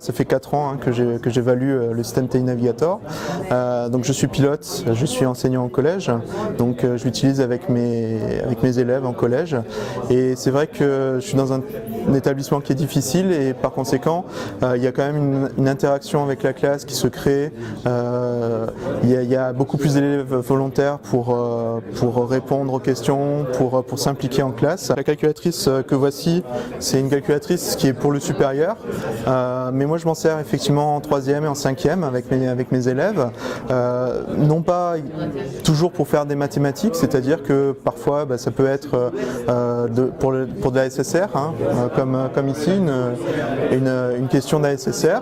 ça fait 4 ans que j'évalue le système TI Navigator. Donc je suis pilote, je suis enseignant au collège, donc je l'utilise avec mes élèves en collège. Et c'est vrai que je suis dans un établissement qui est difficile et par conséquent il y a quand même une interaction avec la classe qui se crée. Il y a beaucoup plus d'élèves volontaires pour répondre aux questions, pour s'impliquer en classe. La calculatrice que voici, c'est une calculatrice qui est pour le supérieur, mais moi je m'en sers effectivement en 3e et en 5e avec mes élèves, non pas toujours pour faire des mathématiques, c'est-à-dire que parfois ça peut être pour de la SSR, comme ici, une question d'ASSR.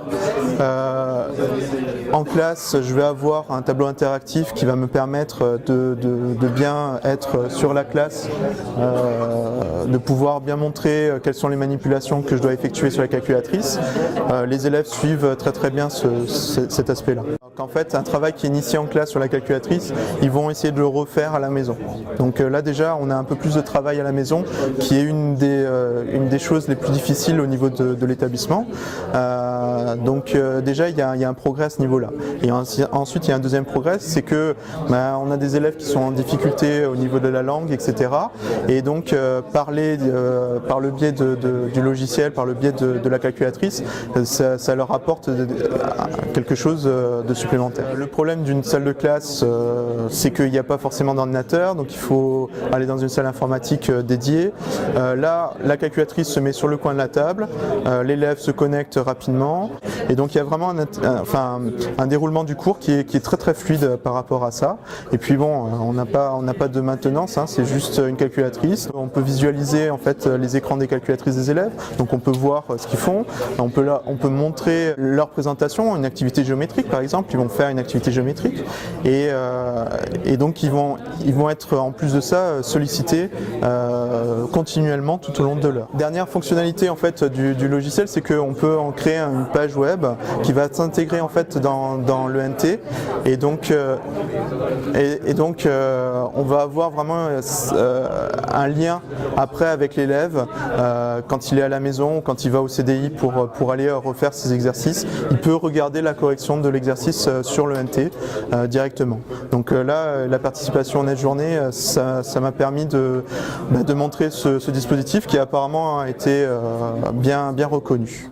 En classe, je vais avoir un tableau interactif qui va me permettre de bien être sur la classe, de pouvoir bien montrer quelles sont les manipulations que je dois effectuer sur la calculatrice. Les élèves suivent très bien cet aspect-là. En fait, un travail qui est initié en classe sur la calculatrice, ils vont essayer de le refaire à la maison. Donc là déjà, on a un peu plus de travail à la maison, qui est une des choses les plus difficiles au niveau de l'établissement. Donc déjà, il y a un progrès à ce niveau-là. Et ensuite, il y a un deuxième progrès, c'est que on a des élèves qui sont en difficulté au niveau de la langue, etc. Et donc parler par le biais du logiciel, par le biais de la calculatrice, ça leur apporte quelque chose de supplémentaire. Le problème d'une salle de classe, c'est qu'il n'y a pas forcément d'ordinateur, donc il faut aller dans une salle informatique dédiée. Là, la calculatrice se met sur le coin de la table, l'élève se connecte rapidement, et donc il y a vraiment un déroulement du cours qui est très fluide par rapport à ça. Et puis bon, on n'a pas de maintenance, c'est juste une calculatrice. On peut visualiser en fait les écrans des calculatrices des élèves, donc on peut voir ce qu'ils font. On peut montrer leur présentation, une activité géométrique par exemple. Ils vont faire une activité géométrique et donc ils vont être en plus de ça sollicités continuellement tout au long de l'heure. Dernière fonctionnalité en fait du logiciel, c'est qu'on peut en créer une page web qui va s'intégrer en fait dans le NT et donc on va avoir vraiment un lien après avec l'élève quand il est à la maison ou quand il va au CDI pour aller refaire ses exercices. Il peut regarder la correction de l'exercice sur le NT directement. Donc là, la participation en journée, ça m'a permis de montrer ce dispositif qui apparemment a été bien reconnu.